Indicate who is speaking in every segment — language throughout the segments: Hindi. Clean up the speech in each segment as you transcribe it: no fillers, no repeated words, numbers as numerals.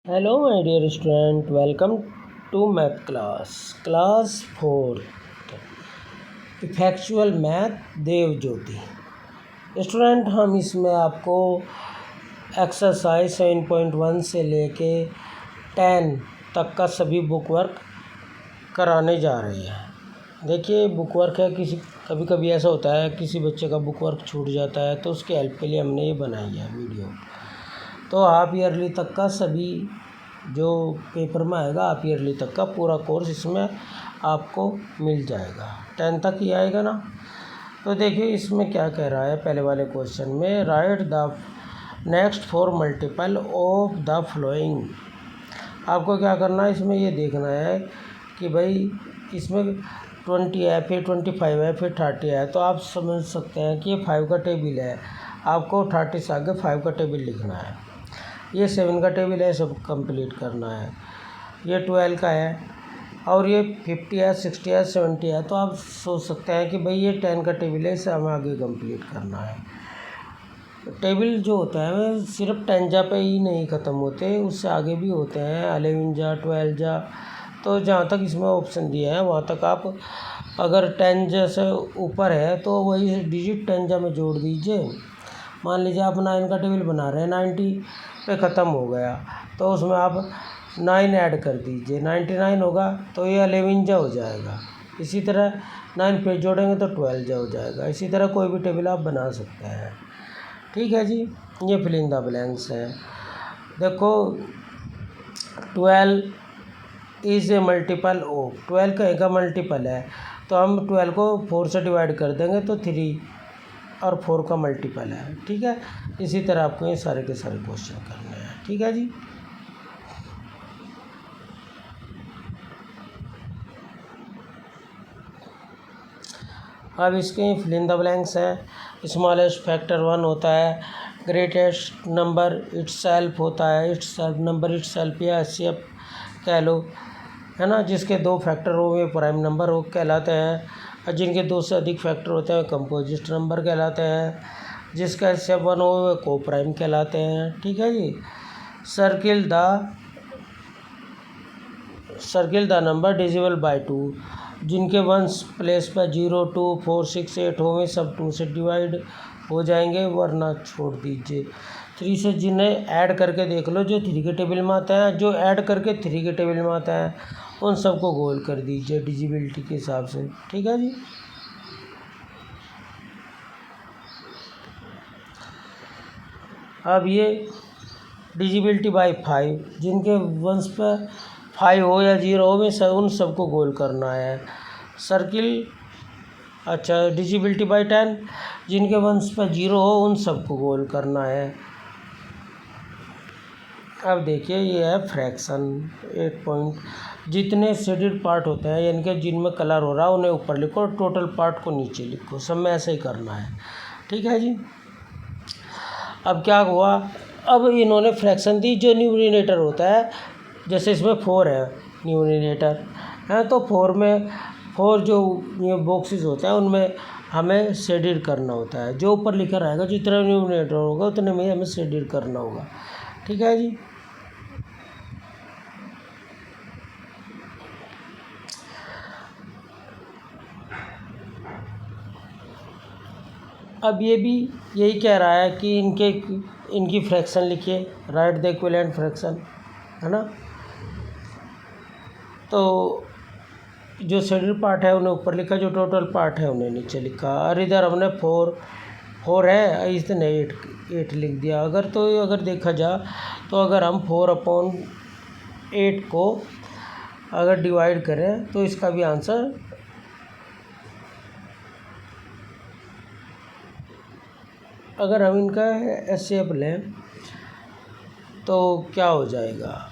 Speaker 1: Hello, my dear student. Welcome to math class 4 effectual math Dev Jyoti. Student, हम इसमें आपको एक्सरसाइज 7.1 से लेके 10 तक का सभी बुक वर्क कराने जा रहे हैं। देखिए, बुक वर्क है, कभी कभी ऐसा होता है किसी बच्चे का बुक वर्क छूट जाता है, तो उसके हेल्प के लिए हमने ये बनाई है वीडियो। तो हाफ ईयरली तक का सभी जो पेपर में आएगा, हाफ ईयरली तक का पूरा कोर्स इसमें आपको मिल जाएगा। 10 तक ही आएगा ना। तो देखिए इसमें क्या कह रहा है। पहले वाले क्वेश्चन में right the next 4 multiple of the flowing. आपको क्या करना है, इसमें ये देखना है कि भाई इसमें 20 है, फिर 25 है, फिर 30 है। तो आप समझ सकते हैं कि ये 5 का टेबल है। आपको 30 से आगे 5 का टेबल लिखना है। ये 7 का टेबल है, सब कंप्लीट करना है। ये 12 का है, और ये 50 है, 60 है, 70 है। तो आप सोच सकते हैं कि भाई ये 10 का टेबल है, इसे हमें आगे कंप्लीट करना है। टेबल जो होता है वह सिर्फ 10 जा पे ही नहीं ख़त्म होते, उससे आगे भी होते हैं 11 जा, 12 जा। तो जहाँ तक इसमें ऑप्शन दिया है वहाँ तक आप अगर 10 जैसे ऊपर है तो वही डिजिट 10 जा में जोड़ दीजिए। मान लीजिए आप 9 का टेबल बना रहे हैं, 90 पे ख़त्म हो गया, तो उसमें आप 9 ऐड कर दीजिए, 99 होगा तो ये 11 जा हो जाएगा। इसी तरह 9 पे जोड़ेंगे तो 12 जा हो जाएगा। इसी तरह कोई भी टेबल आप बना सकते हैं। ठीक है जी। ये फिल इन द ब्लैंक्स है। देखो 12 इज़ ए मल्टीपल ऑफ, 12 कहीं का मल्टीपल है, तो हम 12 को 4 से डिवाइड कर देंगे तो 3 और 4 का मल्टीपल है। ठीक है। इसी तरह आपको ये सारे के सारे क्वेश्चन करने हैं। ठीक है जी। अब इसके फिल इन द ब्लैंक्स हैं। स्मॉलेस्ट फैक्टर 1 होता है, ग्रेटेस्ट नंबर इटसेल्फ होता है, इटसेल्फ नंबर इटसेल्फ या एचसीएफ कह लो, है ना। जिसके 2 फैक्टर हो वे प्राइम नंबर हो कहलाते हैं, और जिनके 2 से अधिक फैक्टर होते हैं कंपोजिट नंबर कहलाते हैं। जिसका एचसीएफ 1 हो वे को प्राइम कहलाते हैं। ठीक है जी। Circle the number divisible by 2, जिनके वंस प्लेस पर 0, 2, 4, 6, 8 होंगे सब 2 से डिवाइड हो जाएंगे, वरना छोड़ दीजिए। 3 से जिन्हें ऐड करके देख लो, जो 3 के टेबल में आता है, जो ऐड करके 3 के टेबल में आता है, उन सबको गोल कर दीजिए डिजिबिलिटी के हिसाब से। ठीक है जी। अब ये डिजिबिलिटी बाय 5, जिनके वंस पर 5 हो या 0 हो, में उन सबको गोल करना है। सर्किल अच्छा डिजिबिलिटी बाय 10, जिनके वंस पर 0 हो उन सबको गोल करना है। अब देखिए ये है फ्रैक्शन 8 पॉइंट। जितने शेडेड पार्ट होते हैं यानी कि जिनमें कलर हो रहा है उन्हें ऊपर लिखो, टोटल पार्ट को नीचे लिखो। सब में ऐसे ही करना है। ठीक है जी। अब क्या हुआ, अब इन्होंने फ्रैक्शन दी जो न्यूमरेटर होता है, जैसे इसमें 4 है न्यूमरेटर है, तो 4 जो ये बॉक्सेस होते हैं उनमें हमें शेडेड करना होता है। जो ऊपर लिखा रहेगा जितना न्यूमरेटर होगा उतने में हमें शेडेड करना होगा। ठीक है जी। अब ये भी यही कह रहा है कि इनकी फ्रैक्शन लिखिए, राइट द इक्विवेलेंट फ्रैक्शन, है ना। तो जो शेडेड पार्ट है उन्हें ऊपर लिखा, जो टोटल पार्ट है उन्हें नीचे लिखा। और इधर हमने 4 है, इसने 8 लिख दिया। अगर देखा जा तो अगर हम 4/8 को अगर डिवाइड करें तो इसका भी आंसर अगर हम इनका एचसीएफ लें तो क्या हो जाएगा।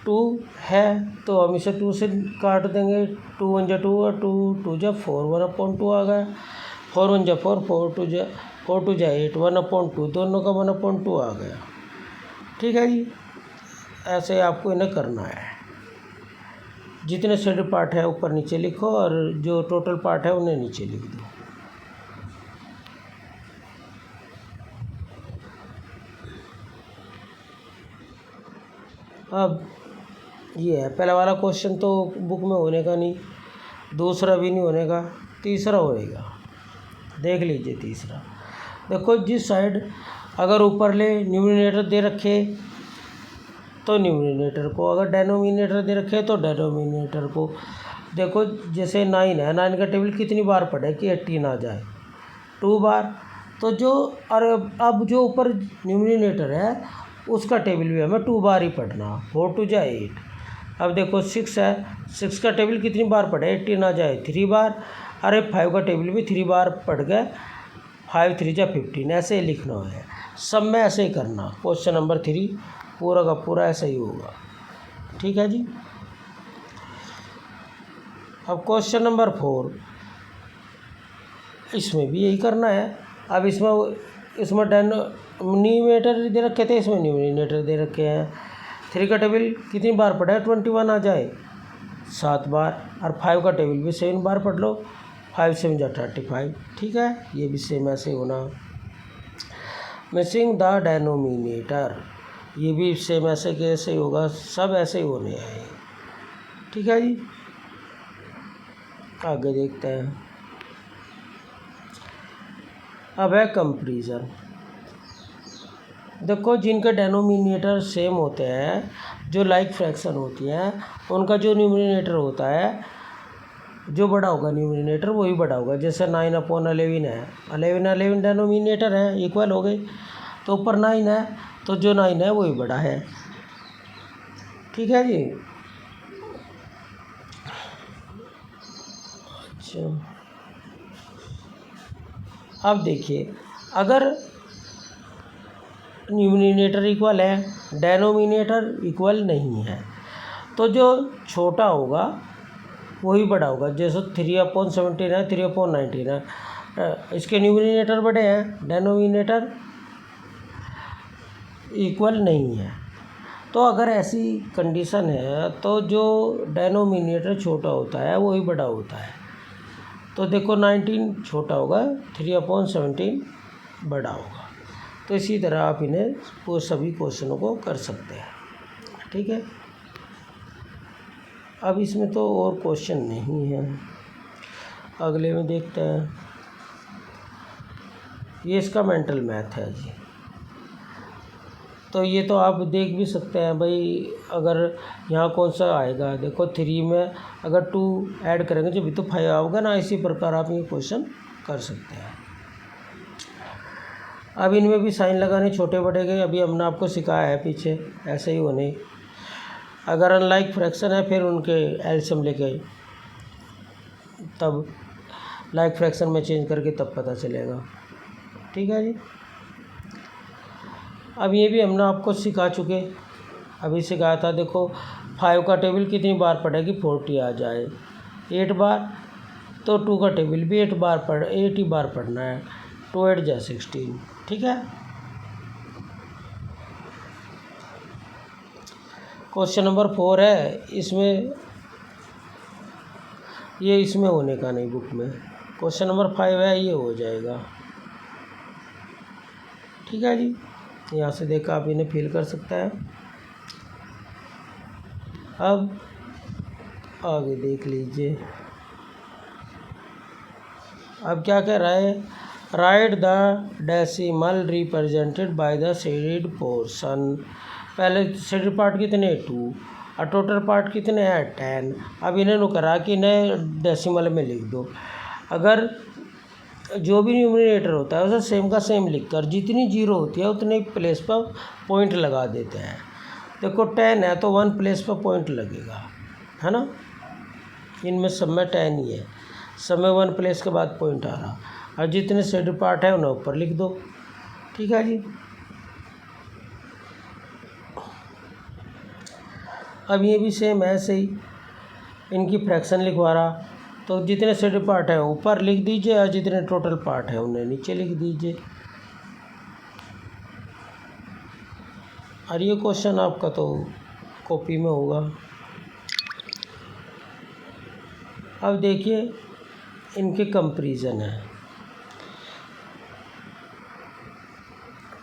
Speaker 1: 2 है तो हम इसे 2 से काट देंगे, 2 1 जा 2 और 2 2 जा 4, 1/2 आ गया। 4 1 जा 4, 4 2 जा 8, 1/2 दोनों का 1/2 आ गया। ठीक है जी। ऐसे आपको इन्हें करना है। जितने शेडेड पार्ट है ऊपर नीचे लिखो, और जो टोटल पार्ट है उन्हें नीचे लिख दो। अब ये है, पहला वाला क्वेश्चन तो बुक में होने का नहीं, दूसरा भी नहीं होने का, तीसरा होएगा। देख लीजिए तीसरा। देखो जिस साइड अगर ऊपर ले न्यूमरेटर दे रखे तो न्यूमरेटर को, अगर डेनोमिनेटर दे रखे तो डेनोमिनेटर को। देखो जैसे 9 है, 9 का टेबल कितनी बार पढ़े कि 18 आ जाए, 2 बार। तो जो अरे अब जो ऊपर न्यूमरेटर है उसका टेबल भी हमें 2 बार ही पढ़ना, 4 2 जा 8। अब देखो 6 है, 6 का टेबल कितनी बार पढ़े, 18 आ जाए 3 बार। अरे 5 का टेबल भी 3 बार पढ़ गए, 5 3 जा 15, ऐसे ही लिखना है। सब में ऐसे ही करना। क्वेश्चन नंबर 3 पूरा का पूरा ऐसा ही होगा। ठीक है जी। अब क्वेश्चन नंबर 4, इसमें भी यही करना है। अब इसमें न्यूमरेटर दे रखे थे, इसमें न्यूमरेटर दे रखे हैं। 3 का टेबल कितनी बार पढ़ा है, 21 आ जाए 7 बार। और 5 का टेबल भी 7 बार पढ़ लो, 5 7 जा 35। ठीक है, ये भी सेम ऐसे होना। मिसिंग द डेनोमिनेटर, ये भी सेम ऐसे कैसे ही होगा, सब ऐसे ही होने हैं। ठीक है जी, आगे देखते हैं। अब है कंपैरिजन। देखो जिनके डेनोमिनेटर सेम होते हैं, जो लाइक फ्रैक्शन होती हैं, उनका जो न्यूमरेटर होता है, जो बड़ा होगा न्यूमरेटर वही बड़ा होगा। जैसे 9/11 है, 11 डेनोमिनेटर है, इक्वल हो गई। तो ऊपर 9 है तो जो 9 है वही बड़ा है। ठीक है जी। अच्छा, अब देखिए, अगर न्यूमरेटर इक्वल है, डेनोमिनेटर इक्वल नहीं है, तो जो छोटा होगा वही बड़ा होगा। जैसे 3/17 है, 3/19 है, इसके न्यूमरेटर बड़े हैं, डेनोमिनेटर इक्वल नहीं है। तो अगर ऐसी कंडीशन है तो जो डेनोमिनेटर छोटा होता है वही बड़ा होता है। तो देखो 19 छोटा होगा, 3/17 बड़ा होगा। तो इसी तरह आप इन्हें वो सभी क्वेश्चनों को कर सकते हैं। ठीक है, अब इसमें तो और क्वेश्चन नहीं है, अगले में देखते हैं। ये इसका मेंटल मैथ है जी। तो ये तो आप देख भी सकते हैं भाई, अगर यहाँ कौन सा आएगा। देखो 3 में अगर 2 ऐड करेंगे जब भी तो 5 आओगे ना, इसी प्रकार आप ये क्वेश्चन कर सकते हैं। अब इनमें भी साइन लगाने छोटे बड़े के अभी हमने आपको सिखाया है पीछे, ऐसे ही होने। अगर अनलाइक फ्रैक्शन है फिर उनके एलसीएम लेके तब लाइक फ्रैक्शन में चेंज करके तब पता चलेगा। ठीक है जी। अब ये भी हमने आपको सिखा चुके, अभी सिखाया था। देखो 5 का टेबल कितनी बार पढ़ेगी, 40 आ जाए 8 बार। तो 2 का टेबल भी 8 ही बार पढ़ना है, 2 8 जा 16। ठीक है। क्वेश्चन नंबर 4 है, इसमें ये इसमें होने का नहीं बुक में। क्वेश्चन नंबर 5 है, ये हो जाएगा। ठीक है जी, यहाँ से देखा आप इन्हें फिल कर सकते हैं। अब आगे देख लीजिए, अब क्या कह रहा है, right the decimal represented by the shaded portion. पहले शेडेड पार्ट कितने 2 और टोटल पार्ट कितने हैं 10। अब इन्हें करा कि इन्हें डेसिमल में लिख दो। अगर जो भी न्यूमरेटर होता है उसे सेम का सेम लिख कर जितनी जीरो होती है उतने प्लेस पर पॉइंट लगा देते हैं। देखो 10 है तो 1 प्लेस पर पॉइंट लगेगा, है ना। इनमें सब में 10 ही है, सब में 1 प्लेस के बाद पॉइंट आ रहा। और जितने शेडेड पार्ट है उन्हें ऊपर लिख दो। ठीक है जी। अब ये भी सेम ऐसे ही इनकी फ्रैक्शन लिखवा रहा, तो जितने शेडेड पार्ट है ऊपर लिख दीजिए और जितने टोटल पार्ट है उन्हें नीचे लिख दीजिए। और ये क्वेश्चन आपका तो कॉपी में होगा। अब देखिए इनके कंपैरिजन है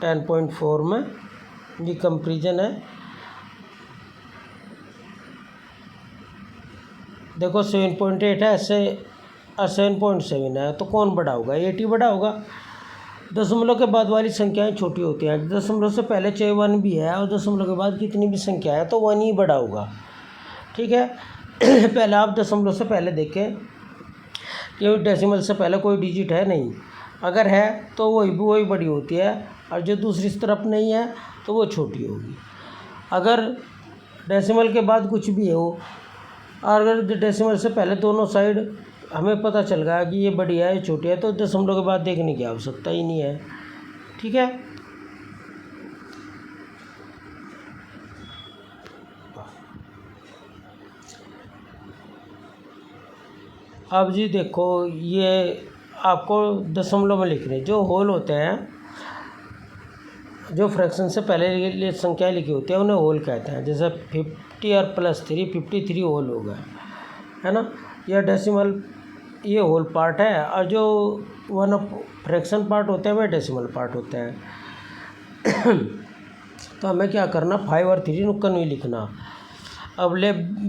Speaker 1: 10.4 में, ये कंपैरिजन है। देखो 7.8 है ऐसे और 7.7 है, तो कौन बड़ा होगा? 8 ही बड़ा होगा। दशमलव के बाद वाली संख्याएं छोटी होती हैं। दशमलव से पहले चाहे 1 भी है और दशमलव के बाद कितनी भी संख्या है तो 1 ही बड़ा होगा। ठीक है। पहले आप दशमलव से पहले देखें कि डेसिमल से पहले कोई डिजिट है नहीं, अगर है तो वही बड़ी होती है, और जो दूसरी तरफ नहीं है तो वो छोटी होगी। अगर डेसिमल के बाद कुछ भी हो, और अगर डेसिमल से पहले दोनों साइड हमें पता चल गया कि ये बड़ी है ये छोटी है, तो दशमलव के बाद देखने की आवश्यकता ही नहीं है। ठीक है। अब जी देखो, ये आपको दशमलव में लिखने जो होल होते हैं, जो फ्रैक्शन से पहले संख्याएं लिखी होती है उन्हें होल कहते हैं। जैसे 50 और +3 53 होल हो गया, है ना। यह डेसिमल ये होल पार्ट है, और जो वन ऑफ फ्रैक्शन पार्ट होते हैं वह डेसिमल पार्ट होते हैं। तो हमें क्या करना, 5 और 3 नुक्कड़ नहीं लिखना। अब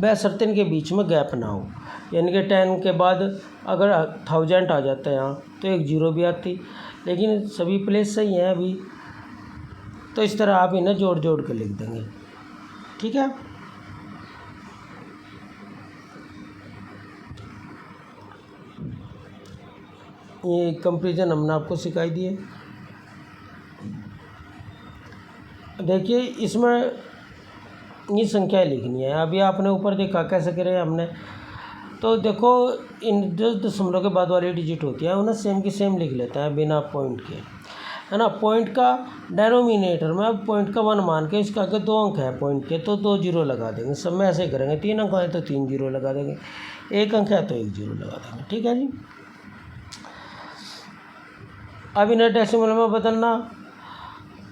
Speaker 1: बशर्ते के बीच में गैप ना हो, यानी कि 10 के बाद अगर 1000 आ जाता है यहाँ तो एक 0 भी आती, लेकिन सभी प्लेस सही हैं अभी, तो इस तरह आप इन्हें जोड़ जोड़ के लिख देंगे। ठीक है। ये कंपेरिजन हमने आपको सिखाई दिए। देखिए इसमें ये संख्या लिखनी है। अभी आपने ऊपर देखा कैसे करें हमने, तो देखो इन जो दशमलव के बाद वाली डिजिट होती है उन्हें सेम की सेम लिख लेता है बिना पॉइंट के, है ना। पॉइंट का डेनोमिनेटर में अब पॉइंट का 1 मान के इसका आगे 2 अंक है पॉइंट के, तो 2 जीरो लगा देंगे। सब में ऐसे करेंगे, 3 अंक है तो 3 जीरो लगा देंगे, 1 अंक है तो 1 जीरो लगा देंगे। ठीक है जी। अब इन्हें डेसिमल में बदलना,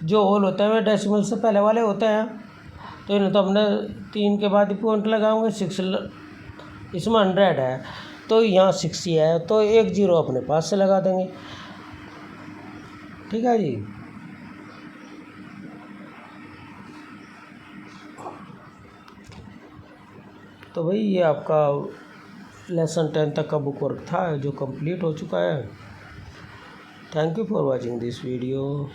Speaker 1: जो होल होते हैं वे डेसिमल से पहले वाले होते हैं, तो इन्हें तो हमने 3 के बाद ही पॉइंट लगाएंगे। 6 इसमें 100 है तो यहाँ 60 है, तो 1 जीरो अपने पास से लगा देंगे। ठीक है जी। तो भाई ये आपका लेसन 10 तक का बुक वर्क था जो कंप्लीट हो चुका है। Thank you for watching this video.